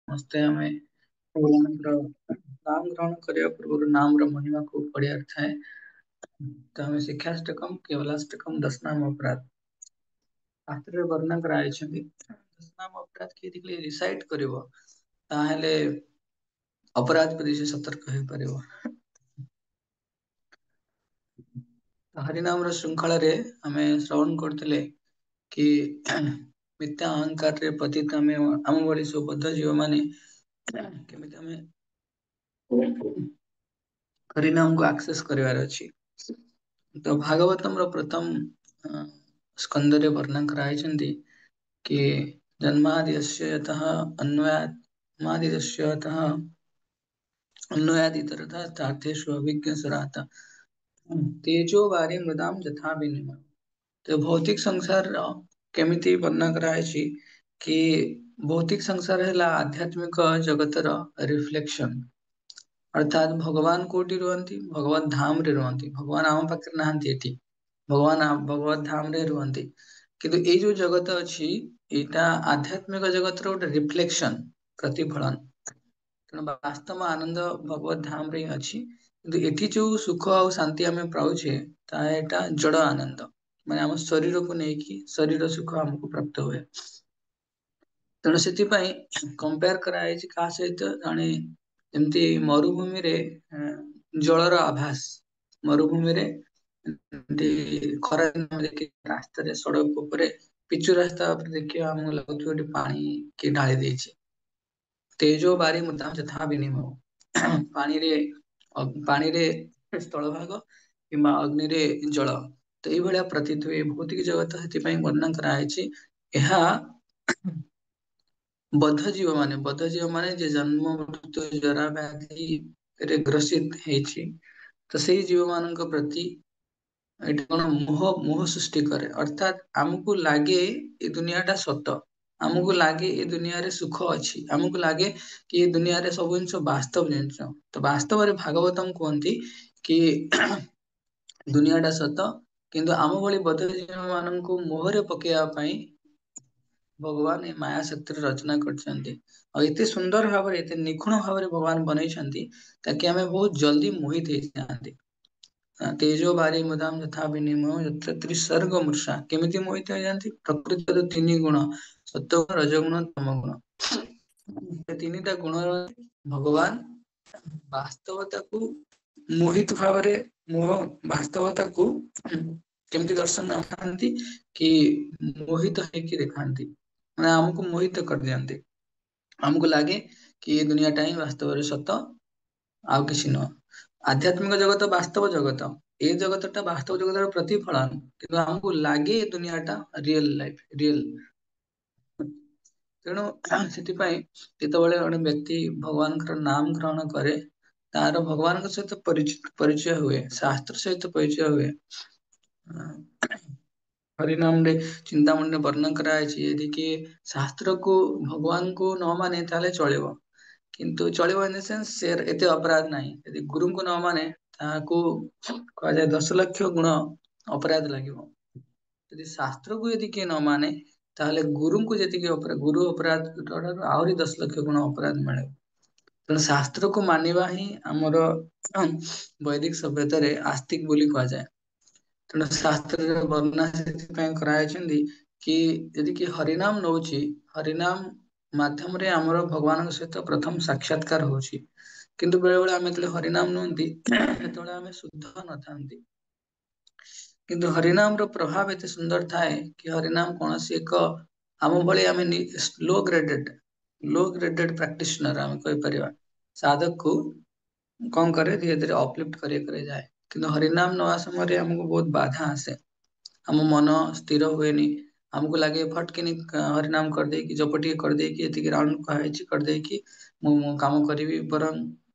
ସମସ୍ତେ ଆମେ ଭଗବାନଙ୍କର ନାମ ଗ୍ରହଣ କରିବା ପୂର୍ବରୁ ନାମର ମହିମାକୁ ପଢିବାର ଥାଏ। ତ ଆମେ ଶିକ୍ଷାଷ୍ଟକମ୍ କେବଲାଷ୍ଟକମ୍ ଦଶନାମ ଅପରାଧ ଶାସ୍ତ୍ରରେ ବର୍ଣ୍ଣନା କରାଯାଇଛନ୍ତି। ଦଶନାମ ଅପରାଧ କିଏ ଟିକେ ରିସାଇଟ୍ କରିବ ତାହେଲେ ଅପରାଧ ପ୍ରତି ସେ ସତର୍କ ହେଇପାରିବ। ହରିନାମର ଶୃଙ୍ଖଳାରେ ଆମେ ଶ୍ରବଣ କରୁଥିଲେ କି ମିଥ୍ୟା ଅହଙ୍କାରରେ ପତିତ ଆମେ ଆମ ଭଳି ସୁବଦ୍ଧ ଜୀବ ମାନେ କେମିତି ଆମେ ହରିନାମକୁ ଆକ୍ସେସ କରିବାର ଅଛି। ତ ଭାଗବତମର ପ୍ରଥମ ସ୍କନ୍ଧରେ ବର୍ଣ୍ଣନା କରାଯାଇଛନ୍ତି कि जन्माद्यस्य यतः अन्वयादितस्य यतः अन्वयादितरतः चार्थेषु अभिज्ञस्वरात् तेजो वारी मृदाम ଯଥା ବିନିମୟ। ତ ଭୌତିକ ସଂସାର କେମିତି ବର୍ଣ୍ଣନା କରାଯାଇଛି କି ଭୌତିକ ସଂସାର ହେଲା ଆଧ୍ୟାତ୍ମିକ ଜଗତର ରିଫ୍ଲେକ୍ସନ। ଅର୍ଥାତ୍ ଭଗବାନ କୋଉଠି ରୁହନ୍ତି? ଭଗବତ ଧାମରେ ରୁହନ୍ତି। ଭଗବାନ ଆମ ପାଖରେ ନାହାନ୍ତି ଏଠି। ଭଗବାନ ଭଗବତ ଧାମରେ ରୁହନ୍ତି। କିନ୍ତୁ ଏଇ ଯୋଉ ଜଗତ ଅଛି ଏଇଟା ଆଧ୍ୟାତ୍ମିକ ଜଗତର ଗୋଟେ ରିଫ୍ଲେକ୍ସନ, ପ୍ରତିଫଳନ। ତେଣୁ ବାସ୍ତବ ଆନନ୍ଦ ଭଗବତ ଧାମରେ ହିଁ ଅଛି। କିନ୍ତୁ ଏଠି ଯୋଉ ସୁଖ ଆଉ ଶାନ୍ତି ଆମେ ପାଉଛେ ତାହା ଏଟା ଜଡ ଆନନ୍ଦ। ମାନେ ଆମ ଶରୀରକୁ ନେଇକି ଶରୀର ସୁଖ ଆମକୁ ପ୍ରାପ୍ତ ହୁଏ। ତେଣୁ ସେଥିପାଇଁ କମ୍ପେୟାର କରାଯାଇଛି କାହା ସହିତ? ଜଣେ ଯେମିତି ମରୁଭୂମିରେ ଜଳର ଆଭାସ। ମରୁଭୂମିରେ ଖରା ରାସ୍ତାରେ ସଡକ ଉପରେ ପିଚୁ ରାସ୍ତା ଉପରେ ଦେଖିବା ଆମକୁ ଲାଗୁଥିବ ଗୋଟେ ପାଣି କିଏ ଢାଳି ଦେଇଛି। ତେଜୋ ବାରି ମୁଦାମ ଯଥା ବିନିମୟ। ପାଣିରେ ସ୍ଥଳଭାଗ କିମ୍ବା ଅଗ୍ନିରେ ଜଳ। ତ ଏଇଭଳିଆ ପ୍ରତୀତ ହୁଏ ଭୌତିକ ଜଗତ। ସେଥିପାଇଁ ବର୍ଣ୍ଣନା କରାଯାଇଛି ଏହା ବଦ୍ଧ ଜୀବ ମାନେ ଯେ ଜନ୍ମ ମୃତ୍ୟୁ ଜରା ବ୍ୟାଧିରେ ଗ୍ରସିତ ହେଇଛି, ତ ସେଇ ଜୀବ ମାନଙ୍କ ପ୍ରତି ଏଠି କଣ ମୋହ ସୃଷ୍ଟି କରେ। ଅର୍ଥାତ୍ ଆମକୁ ଲାଗେ ଏ ଦୁନିଆ ଟା ସତ। ଆମକୁ ଲାଗେ ଏ ଦୁନିଆରେ ସୁଖ ଅଛି। ଆମକୁ ଲାଗେ କି ଏ ଦୁନିଆରେ ସବୁ ଜିନିଷ ବାସ୍ତବ ଜିନିଷ। ତ ବାସ୍ତବରେ ଭାଗବତମ କୁହନ୍ତି କି ଦୁନିଆ ଟା ସତ, କିନ୍ତୁ ଆମ ଭଳି ବଦ୍ଧ ଜୀବ ମାନଙ୍କୁ ମୋହରେ ପକେଇବା ପାଇଁ ଭଗବାନ ଏ ମାୟା ଶକ୍ତିର ରଚନା କରିଛନ୍ତି। ଆଉ ଏତେ ସୁନ୍ଦର ଭାବରେ ଏତେ ନିଖୁଣ ଭାବରେ ଭଗବାନ ବନେଇଛନ୍ତି ତାକି ଆମେ ବହୁତ ଜଲଦି ମୋହିତ ହେଇଯାଆନ୍ତି। ତେଜୋ ବାରି ମୁଦାମ ଯଥା ବିନିମୟ ଯତ୍ର ତ୍ରିସର୍ଗ ମୂଷା। କେମିତି ମୋହିତ ହେଇଯାଆନ୍ତି? ପ୍ରକୃତିର ତିନି ଗୁଣ ସତ୍ୱଗୁଣ, ରଜଗୁଣ, ତମଗୁଣ। ଏ ତିନିଟା ଗୁଣର ଭଗବାନ ବାସ୍ତବତାକୁ ମୋହିତ ଭାବରେ ବାସ୍ତବତାକୁ କେମିତି ଦର୍ଶନ ଥାନ୍ତି କି ମୋହିତ ହେଇକି ଦେଖାନ୍ତି। ମାନେ ଆମକୁ ମୋହିତ କରିଦିଅନ୍ତି। ଆମକୁ ଲାଗେ କି ଏ ଦୁନିଆଟା ହିଁ ବାସ୍ତବରେ ସତ, ଆଉ କିଛି ନୁହଁ। ଆଧ୍ୟାତ୍ମିକ ଜଗତ ବାସ୍ତବ ଜଗତ। ଏ ଜଗତ ଟା ବାସ୍ତବ ଜଗତର ପ୍ରତିଫଳନ। କିନ୍ତୁ ଆମକୁ ଲାଗେ ଏ ଦୁନିଆ ଟା ରିଅଲ ଲାଇଫ, ରିଅଲ। ତେଣୁ ସେଥିପାଇଁ ଯେତେବେଳେ ଜଣେ ବ୍ୟକ୍ତି ଭଗବାନଙ୍କର ନାମ ଗ୍ରହଣ କରେ ତାର ଭଗବାନଙ୍କ ସହିତ ପରିଚୟ ହୁଏ, ଶାସ୍ତ୍ର ସହିତ ପରିଚୟ ହୁଏ। ହରିନାମରେ ଚିନ୍ତାମଣିରେ ବର୍ଣ୍ଣନା କରାଯାଇଛି ଯଦି କିଏ ଶାସ୍ତ୍ରକୁ ଭଗବାନଙ୍କୁ ନ ମାନେ ତାହେଲେ ଚଳିବ। କିନ୍ତୁ ଚଳିବ ଇନ ଦ ସେନ୍ସ ସେ ଏତେ ଅପରାଧ ନାହିଁ। ଯଦି ଗୁରୁଙ୍କୁ ନ ମାନେ ତାହାକୁ କୁହାଯାଏ 10 ଲକ୍ଷ ଗୁଣ ଅପରାଧ ଲାଗିବ। ଯଦି ଶାସ୍ତ୍ରକୁ ଯଦି କିଏ ନ ମାନେ ତାହେଲେ ଗୁରୁଙ୍କୁ ଯେତିକି ଗୁରୁ ଅପରାଧ ଠାରୁ ଆହୁରି 10 ଲକ୍ଷ ଗୁଣ ଅପରାଧ ମିଳେ। ତେଣୁ ଶାସ୍ତ୍ରକୁ ମାନିବା ହିଁ ଆମର ବୈଦିକ ସଭ୍ୟତାରେ ଆସ୍ତିକ ବୋଲି କୁହାଯାଏ। ତେଣୁ ଶାସ୍ତ୍ରରେ ବର୍ଣ୍ଣନା ସେଥିପାଇଁ କରାଯାଇଛନ୍ତି କି ଯଦି କି ହରିନାମ ନଉଛି, ହରିନାମ ମାଧ୍ୟମରେ ଆମର ଭଗବାନଙ୍କ ସହିତ ପ୍ରଥମ ସାକ୍ଷାତକାର ହଉଛି। କିନ୍ତୁ ବେଳେ ବେଳେ ଆମେ ଯେତେବେଳେ ହରିନାମ ନିଅନ୍ତି ସେତେବେଳେ ଆମେ ଶୁଦ୍ଧ ନଥାନ୍ତି। କିନ୍ତୁ ହରିନାମ ର ପ୍ରଭାବ ଏତେ ସୁନ୍ଦର ଥାଏ କି ହରିନାମ କୌଣସି ଏକ ଆମ ଭଳି ଆମେ ଲୋ ଗ୍ରେଡେଡ ପ୍ରାକ୍ଟିସନର ଆମେ କହିପାରିବା। ସାଧକକୁ କଣ କରେ ଧୀରେ ଧୀରେ ଅପଲିଫ୍ଟ କରି ଯାଏ। କିନ୍ତୁ ହରିନାମ ନବା ସମୟରେ ଆମକୁ ବହୁତ ବାଧା ଆସେ। ଆମ ମନ ସ୍ଥିର ହୁଏନି। ଆମକୁ ଲାଗେ ଫଟ କିନି ହରିନାମ କରିଦେଇକି ଜପ ଟିକେ କରିଦେଇକି ଏତିକି ରାଉଣ୍ଡ କୁହାଯାଇଛି କରିଦେଇକି ମୁଁ କାମ କରିବି ବରଂ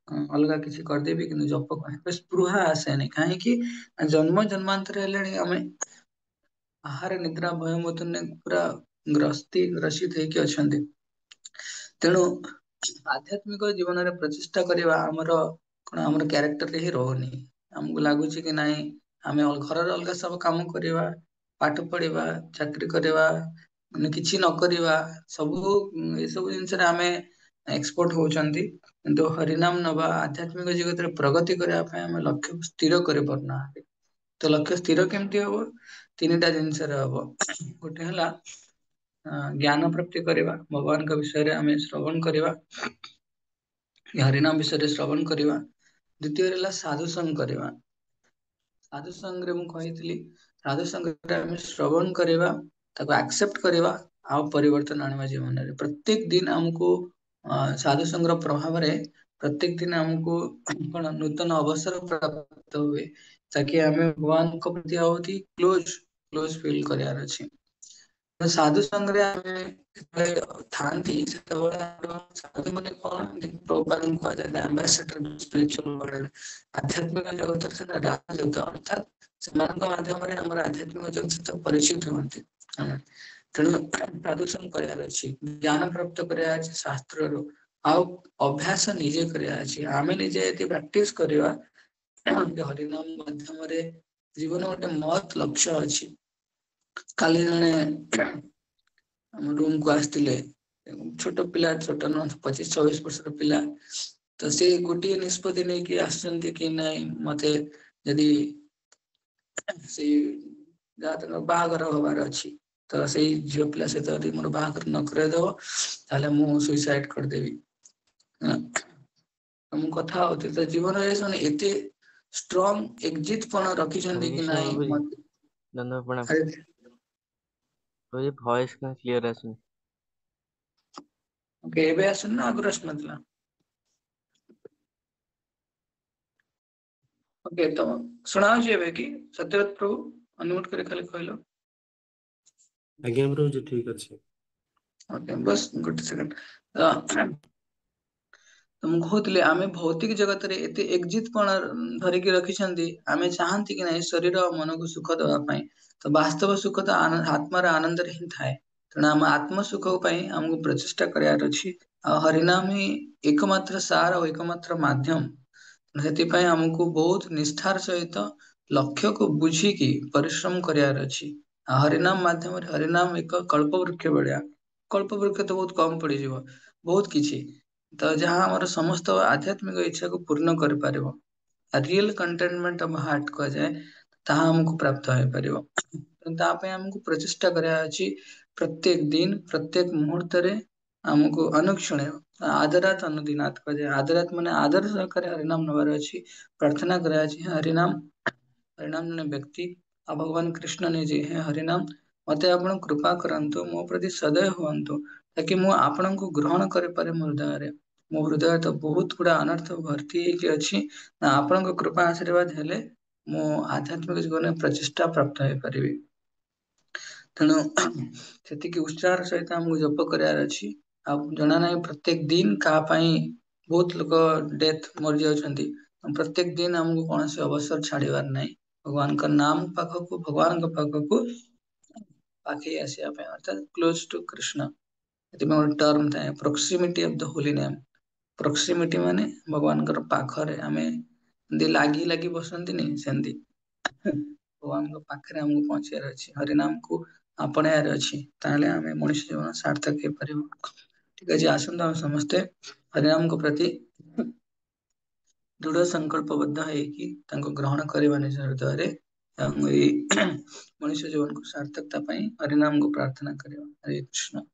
ଅଲଗା କିଛି କରିଦେବି କିନ୍ତୁ ଜପ ସ୍ପୃହା ଆସେନି। କାହିଁକି? ଜନ୍ମ ଜନ୍ମାନ୍ତର ହେଲେଣି ଆମେ ଆହାର ନିଦ୍ରା ଭୟ ମତନେ ପୁରା ଗ୍ରସିତ ହେଇକି ଅଛନ୍ତି। ତେଣୁ ଆଧ୍ୟାତ୍ମିକ ଜୀବନରେ ପ୍ରଚେଷ୍ଟା କରିବା ଆମର କଣ ଆମର କ୍ୟାରେକ୍ଟରରେ ହିଁ ରହୁନି। ଆମକୁ ଲାଗୁଛି କି ନାଇଁ ଆମେ ଘରର ଅଲଗା ସବୁ କାମ କରିବା, ପାଠ ପଢିବା, ଚାକିରୀ କରିବା, ମାନେ କିଛି ନ କରିବା ସବୁ ଏସବୁ ଜିନିଷରେ ଆମେ ଏକ୍ସପର୍ଟ ହଉଛନ୍ତି, କିନ୍ତୁ ହରିନାମ ନବା ଆଧ୍ୟାତ୍ମିକ ଜଗତରେ ପ୍ରଗତି କରିବା ପାଇଁ ଆମେ ଲକ୍ଷ୍ୟ ସ୍ଥିର କରିପାରୁନାହାନ୍ତି। ତ ଲକ୍ଷ୍ୟ ସ୍ଥିର କେମିତି ହବ? ତିନିଟା ଜିନିଷରେ ହବ। ଗୋଟେ ହେଲା ଜ୍ଞାନ ପ୍ରାପ୍ତି କରିବା, ଭଗବାନଙ୍କ ବିଷୟରେ ଆମେ ଶ୍ରବଣ କରିବା, ହରିନାମ ବିଷୟରେ ଶ୍ରବଣ କରିବା। ଦ୍ୱିତୀୟରେ ହେଲା ସାଧୁ ସଙ୍ଗ କରିବା। ସାଧୁ ସଙ୍ଗରେ ମୁଁ କହିଥିଲି, ସାଧୁ ସଙ୍ଗରେ ଆମେ ଶ୍ରବଣ କରିବା, ତାକୁ ଆକ୍ସେପ୍ଟ କରିବା, ଆଉ ପରିବର୍ତ୍ତନ ଆଣିବା ଜୀବନରେ। ପ୍ରତ୍ୟେକ ଦିନ ଆମକୁ ସାଧୁ ସଙ୍ଗର ପ୍ରଭାବରେ ପ୍ରତ୍ୟେକ ଦିନ ଆମକୁ କଣ ନୂତନ ଅବସର ପ୍ରାପ୍ତ ହୁଏ, ତାକି ଆମେ ଭଗବାନଙ୍କ ପ୍ରତି ଆହୁରି କ୍ଲୋଜ ଫିଲ୍ କରିବାର ଅଛି। ସାଧୁ ସଙ୍ଗରେ ଆମେ ଯେତେବେଳେ ଥାନ୍ତି, ସେତେବେଳେ ଆମର ସାଧୁ ମାନେ କଣ ପ୍ରଭୁପାଦଙ୍କୁ କୁହାଯାଏ ଆମ୍ବାସେଡର ସ୍ପିରିଚୁଆଲ ୱାର୍ଲଡ। ଆଧ୍ୟାତ୍ମିକ ଜଗତରେ ସେଟା ରାଜଦୂତ, ଅର୍ଥାତ୍ ସେମାନଙ୍କ ମାଧ୍ୟମରେ ଆମର ଆଧ୍ୟାତ୍ମିକ ଜଗତ ସହିତ ପରିଚିତ ହୁଅନ୍ତି ଆମେ। ତେଣୁ ସାଧୁ ସଙ୍ଗ କରିବାର ଅଛି, ଜ୍ଞାନ ପ୍ରାପ୍ତ କରିବାର ଅଛି ଶାସ୍ତ୍ରରୁ, ଆଉ ଅଭ୍ୟାସ ନିଜେ କରିବାର ଅଛି। ଆମେ ନିଜେ ଯଦି ପ୍ରାକ୍ଟିସ କରିବା, ହରିନାମ ମାଧ୍ୟମରେ ଜୀବନ ଗୋଟେ ମହତ୍ ଲକ୍ଷ୍ୟ ଅଛି। କାଲି ଜଣେ ଆମ ରୁମକୁ ଆସିଥିଲେ, ଛୋଟ ପିଲା, ଛୋଟ ନୁହଁ 25-26 ବର୍ଷର ପିଲା। ତ ସେ ଗୋଟିଏ ନିଷ୍ପତ୍ତି ନେଇକି ଆସିଛନ୍ତି କି ନାଇଁ, ମତେ ଯଦି ସେଇ ଯାହା ତାଙ୍କର ବାହାଘର ହବାର ଅଛି, ତ ସେଇ ଝିଅ ପିଲା ସହିତ ଯଦି ମୋର ବାହାଘର ନ କରେଇଦବ, ତାହେଲେ ମୁଁ ସୁଇସାଇଡ କରିଦେବି। ମୁଁ କଥା ହଉଥିଲି, ତ ଜୀବନରେ ସେମାନେ ଏତେ ଷ୍ଟ୍ରଙ୍ଗ ଏକ୍ଜିଟ ପଣ ହରେ ରଖିଛନ୍ତି କି କୃଷ୍ଣ ନାଇଁ ବାବୁଜୀ, ମତେ। ଦଣ୍ଡ ପ୍ରଣାମ। ଆରେ ବାବୁଜୀ ଭଏସ କଣ କ୍ଲିୟର ଆସୁନି। ଓକେ, ଏବେ ଆସୁନି ନା ଆଗରୁ ଆସୁନଥିଲା? ଓକେ, ତ ଶୁଣାଉଛି ଏବେ କି ସତ୍ୟବ୍ରତ ପ୍ରଭୁ? ଅନମ୍ୟୁଟ କରି ଖାଲି କହିଲ। ଆଜ୍ଞା ପ୍ରଭୁଜି, ଠିକ ଅଛି। ଓକେ, ବସ୍ ଗୋଟେ ସେକେଣ୍ଡ। ତ ମୁଁ କହୁଥିଲି, ଆମେ ଭୌତିକ ଜଗତରେ ଏତେ ଏକଜିତ ପଣ ଧରିକି ରଖିଛନ୍ତି, ଆମେ ଚାହାନ୍ତି କି ନାହିଁ ଶରୀର ଆଉ ମନକୁ ସୁଖ ଦେବା ପାଇଁ। ତ ବାସ୍ତବ ସୁଖ ତ ଆତ୍ମାର ଆନନ୍ଦରେ ହିଁ ଥାଏ। ତେଣୁ ଆମ ଆତ୍ମ ସୁଖ ପାଇଁ ଆମକୁ ପ୍ରଚେଷ୍ଟା କରିବାର ଅଛି। ଆଉ ହରିନାମ ହିଁ ଏକମାତ୍ର ସାର ଆଉ ଏକମାତ୍ର ମାଧ୍ୟମ। ସେଥିପାଇଁ ଆମକୁ ବହୁତ ନିଷ୍ଠାର ସହିତ ଲକ୍ଷ୍ୟକୁ ବୁଝିକି ପରିଶ୍ରମ କରିବାର ଅଛି। ଆଉ ହରିନାମ ମାଧ୍ୟମରେ, ହରିନାମ ଏକ କଳ୍ପ ବୃକ୍ଷ ଭଳିଆ। କଳ୍ପ ବୃକ୍ଷ ତ ବହୁତ କମ ପଡିଯିବ, ବହୁତ କିଛି ତ ଯାହା ଆମର ସମସ୍ତ ଆଧ୍ୟାତ୍ମିକ ଇଚ୍ଛାକୁ ପୂର୍ଣ୍ଣ କରିପାରିବ। ରିଏଲ କଣ୍ଟେନମେଣ୍ଟ ଅଫ ହାର୍ଟ କୁହାଯାଏ, ତାହା ଆମକୁ ପ୍ରାପ୍ତ ହେଇପାରିବ। ତା ପାଇଁ ଆମକୁ ପ୍ରଚେଷ୍ଟା କରିବା ଅଛି। ପ୍ରତ୍ୟେକ ଦିନ, ପ୍ରତ୍ୟେକ ମୁହୂର୍ତ୍ତରେ ଆମକୁ ଅନୁକ୍ଷଣୟ ଆଦରାତ ଅନୁଦିନାତ କୁହାଯାଏ। ଆଦରାତ ମାନେ ଆଦର ସହକାରେ ହରିନାମ ନେବାର ଅଛି, ପ୍ରାର୍ଥନା କରିବା ଅଛି, ହରିନାମ ହରିନାମ ଜଣେ ବ୍ୟକ୍ତି, ଆଉ ଭଗବାନ କୃଷ୍ଣ ନିଜେ, ହେ ହରିନାମ ମତେ ଆପଣ କୃପା କରନ୍ତୁ, ମୋ ପ୍ରତି ସଦୟ ହୁଅନ୍ତୁ, ତାକି ମୁଁ ଆପଣଙ୍କୁ ଗ୍ରହଣ କରିପାରେ ମୋ ହୃଦୟରେ। ମୋ ହୃଦୟ ତ ବହୁତ ଗୁଡା ଅନର୍ଥ ଭର୍ତ୍ତି ହେଇକି ଅଛି, ନା ଆପଣଙ୍କ କୃପା ଆଶୀର୍ବାଦ ହେଲେ ମୁଁ ଆଧ୍ୟାତ୍ମିକ ଜୀବନରେ ପ୍ରଚେଷ୍ଟା ପ୍ରାପ୍ତ ହେଇପାରିବି। ତେଣୁ ସେତିକି ଉତ୍ସାହର ସହିତ ଆମକୁ ଜପ କରିବାର ଅଛି। ଆଉ ଜଣା ନାହିଁ ପ୍ରତ୍ୟେକ ଦିନ କାହା ପାଇଁ ବହୁତ ଲୋକ ଡେଥ ମରିଯାଉଛନ୍ତି। ପ୍ରତ୍ୟେକ ଦିନ ଆମକୁ କୌଣସି ଅବସର ଛାଡିବାର ନାହିଁ। ଭଗବାନଙ୍କ ନାମ ପାଖକୁ, ଭଗବାନଙ୍କ ପାଖକୁ ପାଖେଇ ଆସିବା ପାଇଁ, ଅର୍ଥାତ କ୍ଲୋଜ ଟୁ କୃଷ୍ଣ। ସେଥିପାଇଁ ଗୋଟେ ଟର୍ମ ଥାଏ, ପ୍ରୋକ୍ସିମିଟି ଅଫ ଦ ହୋଲି ନେମ। ପ୍ରୋକ୍ସିମିଟି ମାନେ ଭଗବାନଙ୍କର ପାଖରେ ଆମେ ଏମତି ଲାଗି ଲାଗି ବସନ୍ତିନି, ସେମିତି ଭଗବାନଙ୍କ ପାଖରେ ଆମକୁ ପହଞ୍ଚିବାର ଅଛି। ହରିନାମକୁ ଆପଣେଇବାର ଅଛି, ତାହେଲେ ଆମେ ମଣିଷ ଜୀବନ ସାର୍ଥକ ହେଇପାରିବ। ଠିକ ଅଛି, ଆସନ୍ତୁ ଆମେ ସମସ୍ତେ ହରିନାମଙ୍କ ପ୍ରତି ଦୃଢ ସଂକଳ୍ପବଦ୍ଧ ହେଇକି ତାଙ୍କୁ ଗ୍ରହଣ କରିବା ନିଜ ହୃଦୟରେ। ଏବଂ ଏଇ ମଣିଷ ଜୀବନକୁ ସାର୍ଥକତା ପାଇଁ ହରିନାମକୁ ପ୍ରାର୍ଥନା କରିବା। ହରେ କୃଷ୍ଣ।